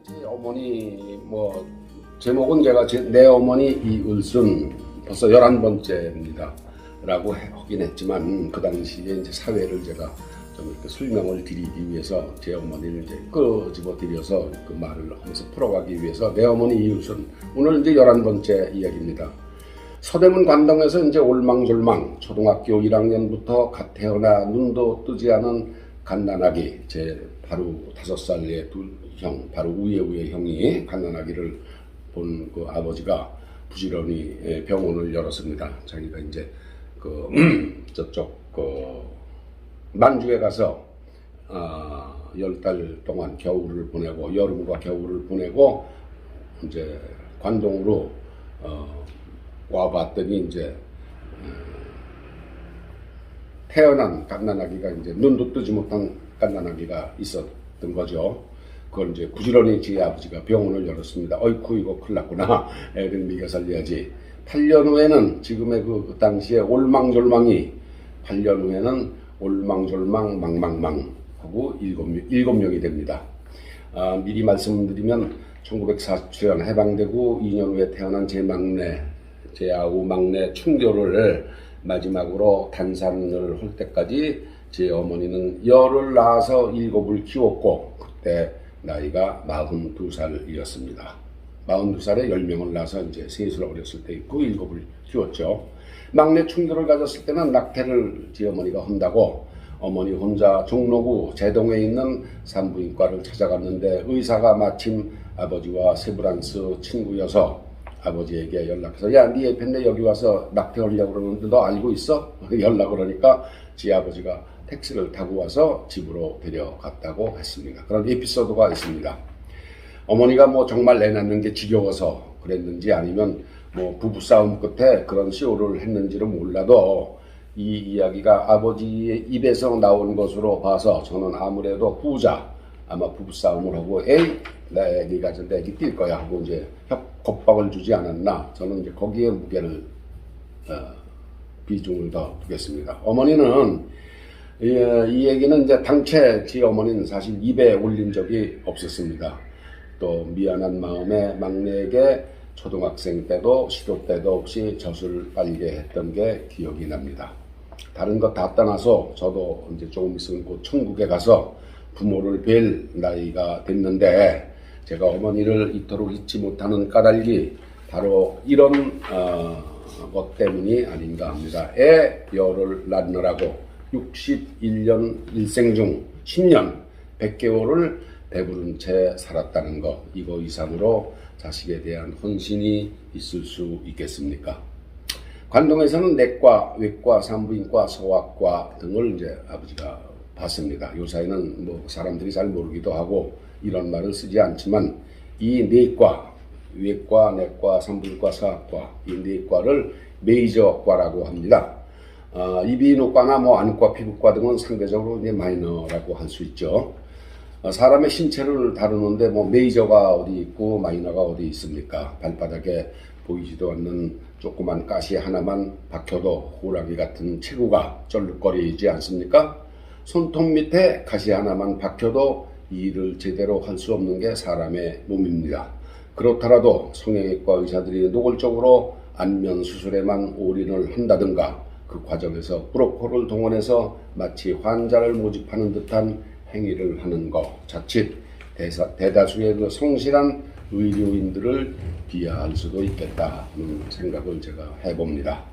제 어머니 뭐 제목은 제가 내 어머니 이을순 벌써 11번째입니다 라고 하긴 했지만, 그 당시에 이제 사회를 제가 좀 이렇게 설명을 드리기 위해서 제 어머니를 이제 끄집어 드려서 그 말을 하면서 풀어가기 위해서 내 어머니 이을순, 오늘 이제 11번째 이야기입니다. 서대문 관동에서 이제 올망졸망 초등학교 1학년부터 갓 태어나 눈도 뜨지 않은 갓난아기, 제 바로 5살의 두 형, 바로 우에 형이 갓난아기를 본 그 아버지가 부지런히 병원을 열었습니다. 자기가 이제 그 저쪽 그 만주에 가서 10달 동안 겨울을 보내고, 여름과 겨울을 보내고 이제 관동으로 와봤더니 이제 태어난 갓난아기가 이제 눈도 뜨지 못한 갓난아기가 있었던 거죠. 그걸 이제 부지런히 제 아버지가 병원을 열었습니다. 어이쿠 이거 큰일 났구나. 애들 미겨 살려야지. 8년 후에는 지금의 그 당시에 올망졸망이 8년 후에는 올망졸망 망망망 하고 7명이 됩니다. 미리 말씀드리면 1947년 해방되고 2년 후에 태어난 제 막내, 제 아우 막내 충교를 마지막으로 단산을 할 때까지 제 어머니는 열을 낳아서 7을 키웠고, 그때 나이가 42살이었습니다. 42살에 10명을 낳아서 이제 셋을 어렸을 때 있고 7을 키웠죠. 막내 충교를 가졌을 때는 낙태를 제 어머니가 한다고 어머니 혼자 종로구 제동에 있는 산부인과를 찾아갔는데, 의사가 마침 아버지와 세브란스 친구여서 아버지에게 연락해서 야, 네 애편데 여기 와서 낙태하려고 그러는데 너 알고 있어? 연락을 하니까 제 아버지가 택시를 타고 와서 집으로 데려갔다고 했습니다. 그런 에피소드가 있습니다. 어머니가 뭐 정말 애 낳는 게 지겨워서 그랬는지 아니면 뭐 부부싸움 끝에 그런 쇼를 했는지는 몰라도 이 이야기가 아버지의 입에서 나온 것으로 봐서 저는 아무래도 후자, 아마 부부싸움을 하고 에이 나 애기 가진데 애기 뛸 거야 하고 이제 겁박을 주지 않았나, 저는 이제 거기에 무게를 비중을 더 두겠습니다. 어머니는 이 얘기는 이제 당최 제 어머니는 사실 입에 올린 적이 없었습니다. 또 미안한 마음에 막내에게 초등학생 때도 시도 때도 없이 젖을 빨게 했던 게 기억이 납니다. 다른 것 다 떠나서 저도 이제 조금 있으면 곧 천국에 가서 부모를 뵐 나이가 됐는데, 제가 어머니를 이토록 잊지 못하는 까닭이 바로 이런 것 때문이 아닌가 합니다. 애 열을 낳느라고 61년 일생 중 10년 100개월을 배부른 채 살았다는 것, 이거 이상으로 자식에 대한 헌신이 있을 수 있겠습니까? 관동에서는 내과, 외과, 산부인과, 소아과 등을 이제 아버지가 봤습니다. 요사이는 뭐 사람들이 잘 모르기도 하고 이런 말을 쓰지 않지만, 이 내과, 외과, 내과, 산부인과, 소아과, 이 내과를 메이저과라고 합니다. 이비인후과나 뭐 안과, 피부과 등은 상대적으로 이제 마이너라고 할 수 있죠. 사람의 신체를 다루는데 뭐 메이저가 어디 있고 마이너가 어디 있습니까? 발바닥에 보이지도 않는 조그만 가시 하나만 박혀도 호랑이 같은 체구가 쩔룩거리지 않습니까? 손톱 밑에 가시 하나만 박혀도 일을 제대로 할 수 없는 게 사람의 몸입니다. 그렇더라도 성형외과 의사들이 노골적으로 안면 수술에만 올인을 한다든가, 그 과정에서 브로커를 동원해서 마치 환자를 모집하는 듯한 행위를 하는 것, 자칫 대다수의 그 성실한 의료인들을 비하할 수도 있겠다는 생각을 제가 해봅니다.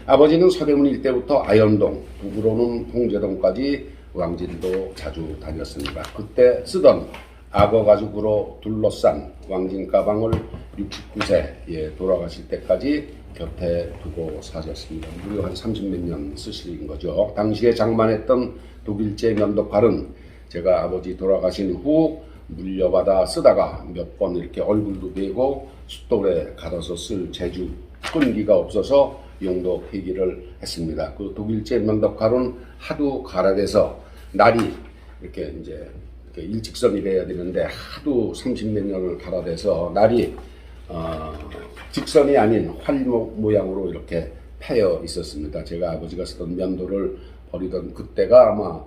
아버지는 서대문 일대부터 아현동, 북으로는 홍제동까지 왕진도 자주 다녔습니다. 그때 쓰던 악어 가죽으로 둘러싼 왕진 가방을 69세에 돌아가실 때까지 곁에 두고 사셨습니다. 무려 한 30몇 년 쓰신 거죠. 당시에 장만했던 독일제 면도칼은 제가 아버지 돌아가신 후 물려받아 쓰다가 몇 번 이렇게 얼굴도 베고 숫돌에 갈아서 쓸 재주, 끈기가 없어서 용도 폐기를 했습니다. 그 독일제 면도칼은 하도 갈아대서 날이 이렇게 이제 일직선이 돼야 되는데 하도 30몇 년을 갈아대서 날이 직선이 아닌 활목 모양으로 이렇게 패여 있었습니다. 제가 아버지가 쓰던 면도를 버리던 그때가 아마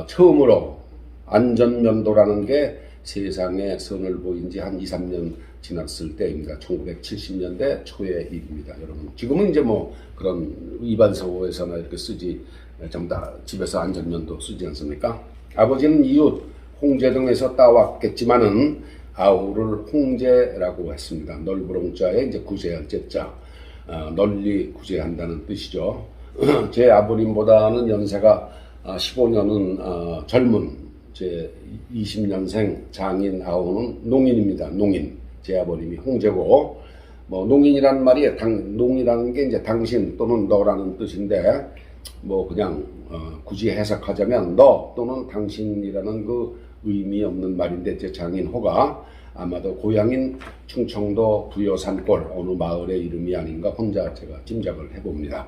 처음으로 안전면도라는 게 세상에 선을 보인 지 한 2, 3년 지났을 때입니다. 1970년대 초의 일입니다. 여러분, 지금은 이제 뭐 그런 위반서에서나 이렇게 쓰지, 전부 다 집에서 안전면도 쓰지 않습니까? 아버지는 이웃 홍제동에서 따왔겠지만은 아우를 홍제라고 했습니다. 넓으롱자에 이제 구제할 제자, 널리 구제한다는 뜻이죠. 제 아버님보다는 연세가 15년은 젊은 제 20년생 장인 아우는 농인입니다. 농인. 제 아버님이 홍제고, 뭐 농인이라는 말이 농이라는 게 이제 당신 또는 너라는 뜻인데, 뭐 그냥 굳이 해석하자면 너 또는 당신이라는 그 의미 없는 말인데, 제 장인 호가 아마도 고향인 충청도 부여산골 어느 마을의 이름이 아닌가 혼자 제가 짐작을 해봅니다.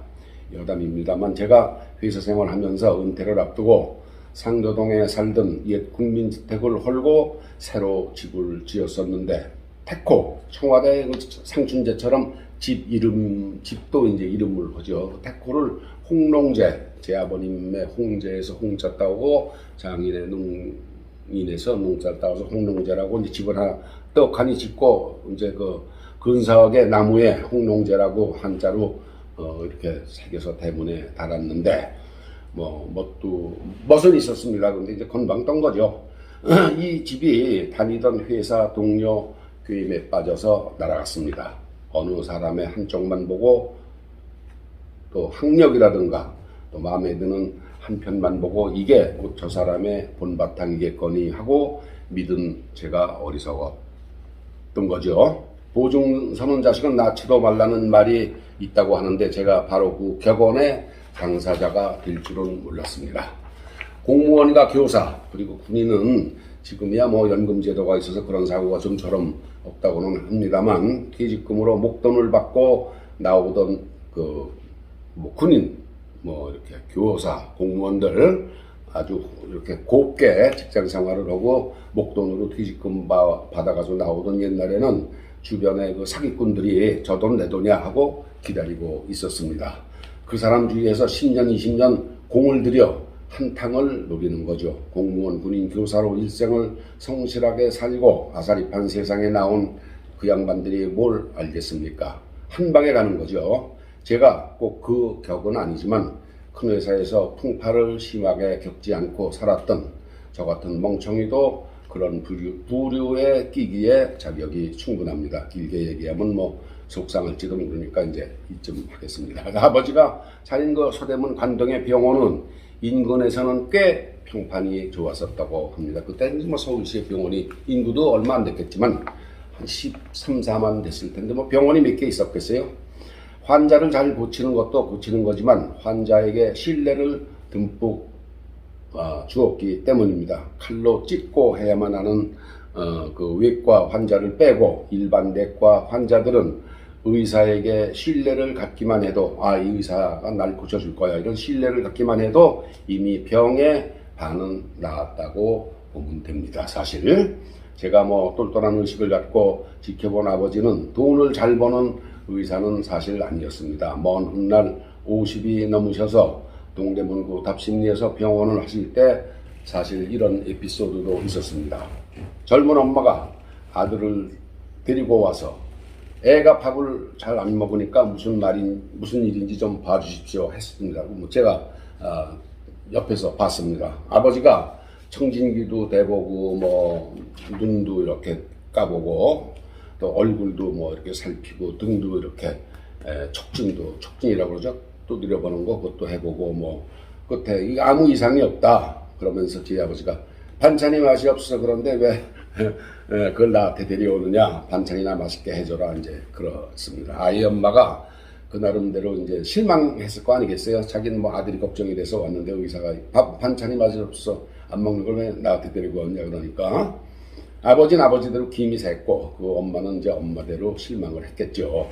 여담입니다만, 제가 회사 생활하면서 은퇴를 앞두고 상도동에 살던 옛 국민주택을 헐고 새로 집을 지었었는데, 태코, 청와대 상춘제처럼 집도 이제 이름을 하죠. 태코를 홍농제, 제 아버님의 홍제에서 홍자 따오고 장인의 농인에서 농자 따와서 홍농제라고 이제 집을 하나 떡하니 짓고, 이제 그 근사하게 나무에 홍농제라고 한자로 이렇게 새겨서 대문에 달았는데, 멋은 있었습니다. 근데 이제 건방 떤 거죠. 이 집이 다니던 회사 동료 괴임에 빠져서 날아갔습니다. 어느 사람의 한쪽만 보고 또 학력이라든가 또 마음에 드는 한 편만 보고 이게 곧 저 사람의 본바탕이겠거니 하고 믿은 제가 어리석었던 거죠. 보증 서는 자식은 낳지도 말라는 말이 있다고 하는데, 제가 바로 그 격언의 당사자가 될 줄은 몰랐습니다. 공무원과 교사 그리고 군인은 지금이야 뭐 연금 제도가 있어서 그런 사고가 좀처럼 없다고는 합니다만, 퇴직금으로 목돈을 받고 나오던 뭐 군인, 뭐 이렇게 교사, 공무원들 아주 이렇게 곱게 직장 생활을 하고 목돈으로 퇴직금 받아가지고 나오던 옛날에는 주변에 그 사기꾼들이 저 돈 내 돈이야 하고 기다리고 있었습니다. 그 사람 주위에서 10년, 20년 공을 들여 한탕을 노리는 거죠. 공무원, 군인, 교사로 일생을 성실하게 살고 아사리판 세상에 나온 그 양반들이 뭘 알겠습니까? 한 방에 가는 거죠. 제가 꼭 그 격은 아니지만 큰 회사에서 풍파를 심하게 겪지 않고 살았던 저 같은 멍청이도 그런 부류에 끼기에 자격이 충분합니다. 길게 얘기하면 뭐 속상할지도 모르니까 이제 이쯤 하겠습니다. 아버지가 차린 그 서대문 관동의 병원은 인근에서는 꽤 평판이 좋았었다고 합니다. 그때는 뭐 서울시의 병원이 인구도 얼마 안 됐겠지만 한 13, 4만 됐을 텐데 뭐 병원이 몇 개 있었겠어요. 환자를 잘 고치는 것도 고치는 거지만 환자에게 신뢰를 듬뿍 주었기 때문입니다. 칼로 찢고 해야만 하는 그 외과 환자를 빼고 일반 내과 환자들은 의사에게 신뢰를 갖기만 해도 이 의사가 날 고쳐줄 거야 이런 신뢰를 갖기만 해도 이미 병의 반은 나았다고 보면 됩니다. 사실 제가 뭐 똘똘한 의식을 갖고 지켜본 아버지는 돈을 잘 버는 의사는 사실 아니었습니다. 먼 훗날 50이 넘으셔서 동대문구 답심리에서 병원을 하실 때 사실 이런 에피소드도 있었습니다. 젊은 엄마가 아들을 데리고 와서 애가 밥을 잘 안 먹으니까 무슨 일인지 좀 봐주십시오 했습니다. 제가 옆에서 봤습니다. 아버지가 청진기도 대보고 뭐 눈도 이렇게 까보고 또 얼굴도 뭐 이렇게 살피고 등도 이렇게 촉진이라고 그러죠. 또 들여보는 거 그것도 해보고 뭐 끝에 아무 이상이 없다 그러면서 제 아버지가 반찬이 맛이 없어서 그런데 왜 그걸 나한테 데려오느냐, 반찬이나 맛있게 해줘라 이제 그렇습니다. 아이 엄마가 그 나름대로 이제 실망했을 거 아니겠어요. 자기는 뭐 아들이 걱정이 돼서 왔는데 의사가 반찬이 맛이 없어서 안 먹는 걸 왜 나한테 데리고 왔냐 그러니까 아버지는 아버지대로 김이 샜고 그 엄마는 이제 엄마대로 실망을 했겠죠.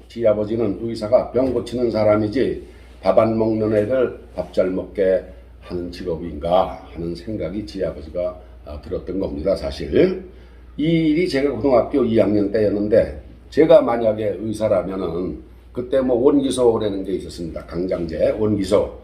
지 아버지는 의사가 병 고치는 사람이지 밥 안 먹는 애들 밥 잘 먹게 하는 직업인가 하는 생각이 지 아버지가 들었던 겁니다. 사실 이 일이 제가 고등학교 2학년 때였는데 제가 만약에 의사라면은 그때 뭐 원기소라는 게 있었습니다. 강장제 원기소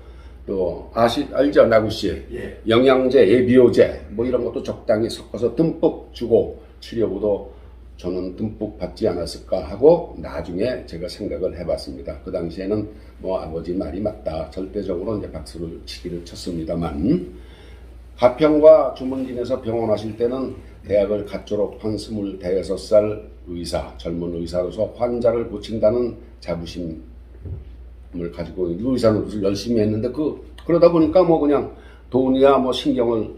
또 알죠 나구씨 예. 영양제, 예비효제 뭐 이런 것도 적당히 섞어서 듬뿍 주고 치료도 저는 듬뿍 받지 않았을까 하고 나중에 제가 생각을 해봤습니다. 그 당시에는 뭐 아버지 말이 맞다 절대적으로 이제 박수를 치기를 쳤습니다만 가평과 주문진에서 병원하실 때는 대학을 갓 졸업한 25살 의사, 젊은 의사로서 환자를 고친다는 자부심을 가지고 의사 노릇을 열심히 했는데 그러다 보니까 뭐 그냥 돈이야 뭐 신경을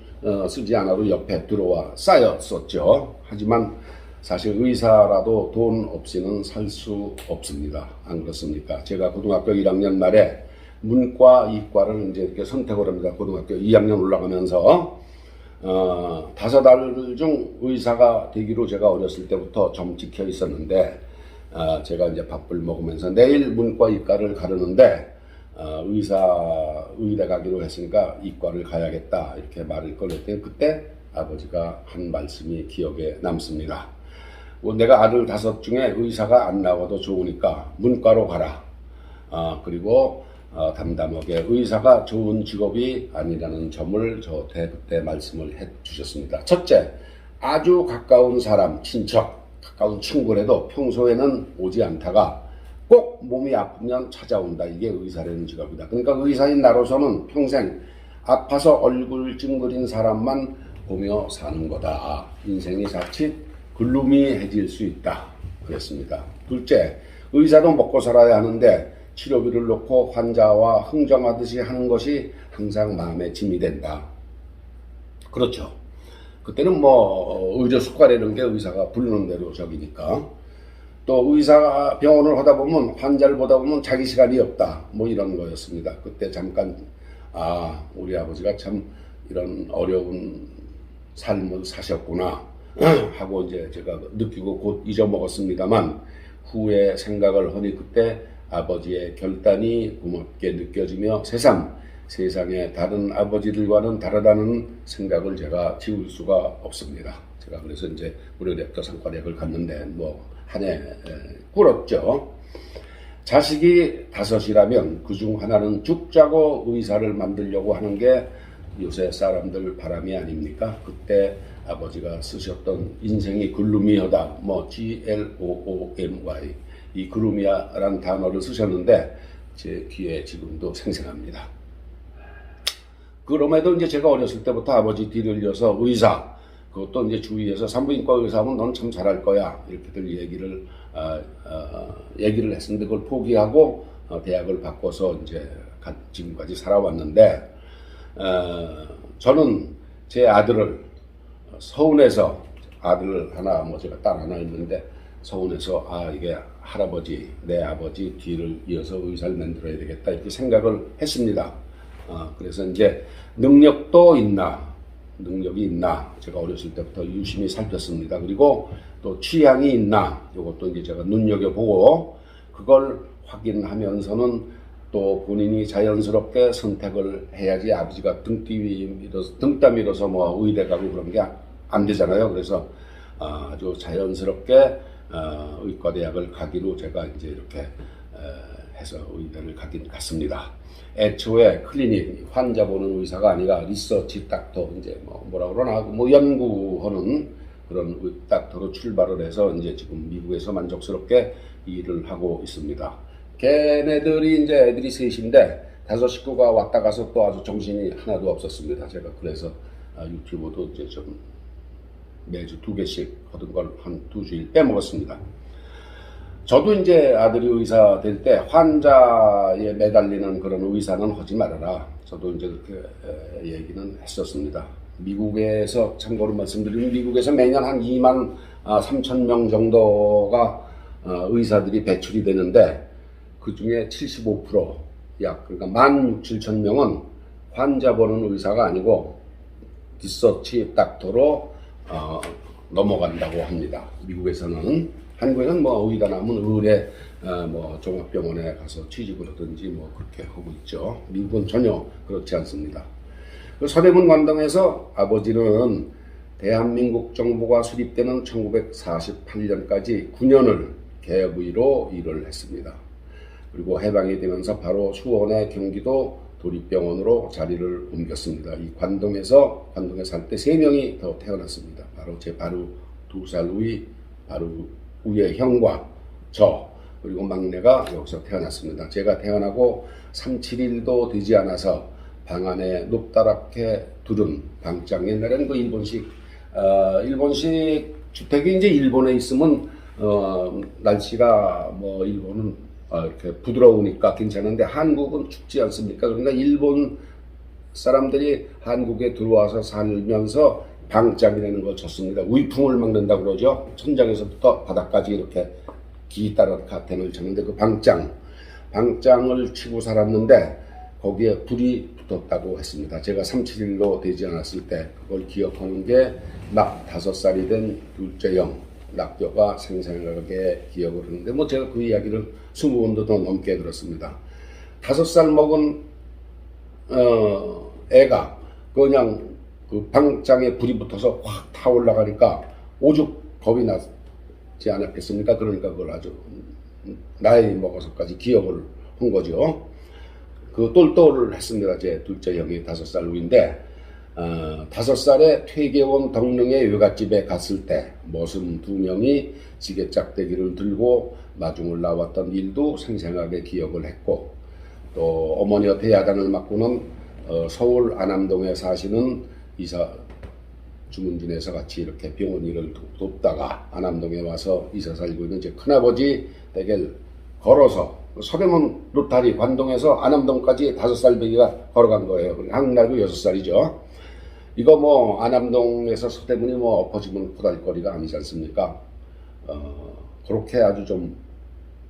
쓰지 않아도 옆에 들어와 쌓였었죠. 하지만 사실 의사라도 돈 없이는 살 수 없습니다. 안 그렇습니까? 제가 고등학교 1학년 말에 문과, 이과를 이제 이렇게 선택을 합니다. 고등학교 2학년 올라가면서 5알 중 의사가 되기로 제가 어렸을 때부터 점 찍혀 있었는데 제가 이제 밥을 먹으면서 내일 문과, 이과를 가르는데 의대 가기로 했으니까 이과를 가야겠다 이렇게 말을 꺼냈더니 그때 아버지가 한 말씀이 기억에 남습니다. 내가 아들 5 중에 의사가 안 나와도 좋으니까 문과로 가라. 그리고 담담하게 의사가 좋은 직업이 아니라는 점을 저한테 그때 말씀을 해 주셨습니다. 첫째, 아주 가까운 사람, 친척, 가까운 친구라도 평소에는 오지 않다가 꼭 몸이 아프면 찾아온다. 이게 의사라는 직업이다. 그러니까 의사인 나로서는 평생 아파서 얼굴 찡그린 사람만 보며 사는 거다. 인생이 자칫 글루미해질 수 있다. 그랬습니다. 둘째, 의사도 먹고 살아야 하는데 치료비를 놓고 환자와 흥정하듯이 하는 것이 항상 마음에 짐이 된다. 그렇죠. 그때는 뭐 의료 숙가라는 게 의사가 부르는 대로 저기니까. 또 의사가 병원을 하다 보면 환자를 보다 보면 자기 시간이 없다. 뭐 이런 거였습니다. 그때 잠깐 우리 아버지가 참 이런 어려운 삶을 사셨구나 하고 이제 제가 느끼고 곧 잊어먹었습니다만 후에 생각을 하니 그때 아버지의 결단이 고맙게 느껴지며 세상에 다른 아버지들과는 다르다는 생각을 제가 지울 수가 없습니다. 제가 그래서 이제 무료랩터 상과대학을 갔는데 뭐 한 해 꿇었죠. 자식이 5이라면 그중 하나는 죽 자고 의사를 만들려고 하는 게 요새 사람들 바람이 아닙니까? 그때 아버지가 쓰셨던 인생이 글루미하다 뭐 GLOOMY 이 글루미아라는 단어를 쓰셨는데 제 귀에 지금도 생생합니다. 그럼에도 이제 제가 어렸을 때부터 아버지 뒤를 이어서 의사, 그것도 이제 주위에서 산부인과 의사하면 넌 참 잘할 거야 이렇게들 얘기를 했었는데 그걸 포기하고 대학을 바꿔서 이제 지금까지 살아왔는데 저는 제 아들을 서운해서 아들 하나 뭐 제가 딸 하나 있는데 서운해서 이게 할아버지 내 아버지 뒤를 이어서 의사를 만들어야 되겠다 이렇게 생각을 했습니다. 그래서 이제 능력이 있나 제가 어렸을 때부터 유심히 살폈습니다. 그리고 또 취향이 있나 이것도 이제 제가 눈여겨보고 그걸 확인하면서는 또 본인이 자연스럽게 선택을 해야지 아버지가 등땀 밀어서 뭐 의대 가고 그런 게 안 되잖아요. 그래서 아주 자연스럽게 의과대학을 가기로 제가 이제 이렇게 해서 의대를 갔습니다. 애초에 클리닉 환자 보는 의사가 아니라 리서치 닥터 이제 뭐라 그러나 뭐 연구하는 그런 닥터로 출발을 해서 이제 지금 미국에서 만족스럽게 일을 하고 있습니다. 걔네들이 이제 애들이 셋인데 5 식구가 왔다 가서 또 아주 정신이 하나도 없었습니다. 제가 그래서 유튜브도 이제 좀 매주 2개씩 하던 걸 한 2주일 빼먹었습니다. 저도 이제 아들이 의사 될 때 환자에 매달리는 그런 의사는 하지 말아라. 저도 이제 그렇게 얘기는 했었습니다. 미국에서 참고로 말씀드리면 미국에서 매년 한 2만 3천 명 정도가 의사들이 배출이 되는데 그 중에 75% 그러니까 16,7천 환자 보는 의사가 아니고 리서치 닥터로 넘어간다고 합니다. 미국에서는. 한국에는 뭐 의다 남은 의뢰 뭐 종합병원에 가서 취직을 하든지 뭐 그렇게 하고 있죠. 미국은 전혀 그렇지 않습니다. 그 서대문 관동에서 아버지는 대한민국 정부가 수립되는 1948년까지 9년을 개업의로 일을 했습니다. 그리고 해방이 되면서 바로 수원의 경기도 도립병원으로 자리를 옮겼습니다. 이 관동에 살 때 3명이 더 태어났습니다. 바로 제 바로 2살 바로 위의 형과 저, 그리고 막내가 여기서 태어났습니다. 제가 태어나고 3, 7일도 되지 않아서 방 안에 높다랗게 두른 방장, 옛날에는 그 일본식 주택이 이제 일본에 있으면 날씨가 뭐 일본은 이렇게 부드러우니까 괜찮은데 한국은 춥지 않습니까? 그러니까 일본 사람들이 한국에 들어와서 살면서 방장이라는 걸 쳤습니다. 위풍을 막는다 그러죠. 천장에서부터 바닥까지 이렇게 기따라 카텐을 쳤는데 그 방장을 치고 살았는데 거기에 불이 붙었다고 했습니다. 제가 3, 7일로 되지 않았을 때 그걸 기억하는 게 막 5살이 된 둘째 형 낙교가 생생하게 기억을 하는데 뭐 제가 그 이야기를 20번도 더 넘게 들었습니다. 5살 먹은 애가 그냥 그 방장에 불이 붙어서 확 타올라가니까 오죽 겁이 나지 않았겠습니까? 그러니까 그걸 아주 나이 먹어서까지 기억을 한 거죠. 그 똘똘을 했습니다. 제 둘째 형이 5살 후인데 5살에 퇴계원 덕릉의 외갓집에 갔을 때 머슴 2명이 지게짝대기를 들고 마중을 나왔던 일도 생생하게 기억을 했고, 또 어머니한테 야단을 맞고는 서울 안암동에 사시는 이사 주문진에서 같이 이렇게 병원 일을 돕다가 안암동에 와서 이사 살고 있는 제 큰아버지 댁을 걸어서 서대문 로타리 관동에서 안암동까지 5살 배기가 걸어간 거예요. 한국 나이도 6살이죠. 이거 뭐 안암동에서 서대문이 뭐 엎어지면 고달거리가 아니지 않습니까? 그렇게 아주 좀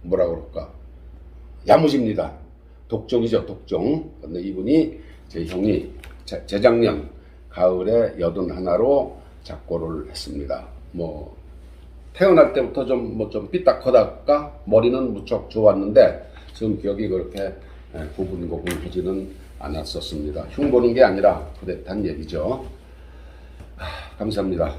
뭐라 그럴까, 야무집니다. 독종이죠, 독종. 근데 이분이 제 형이 재작년 가을에 81로 작고를 했습니다. 뭐 태어날 때부터 좀 삐딱하다가 머리는 무척 좋았는데 지금 기억이 그렇게 고분고분하지는 않았었습니다. 흉보는 게 아니라 그랬단 얘기죠. 감사합니다.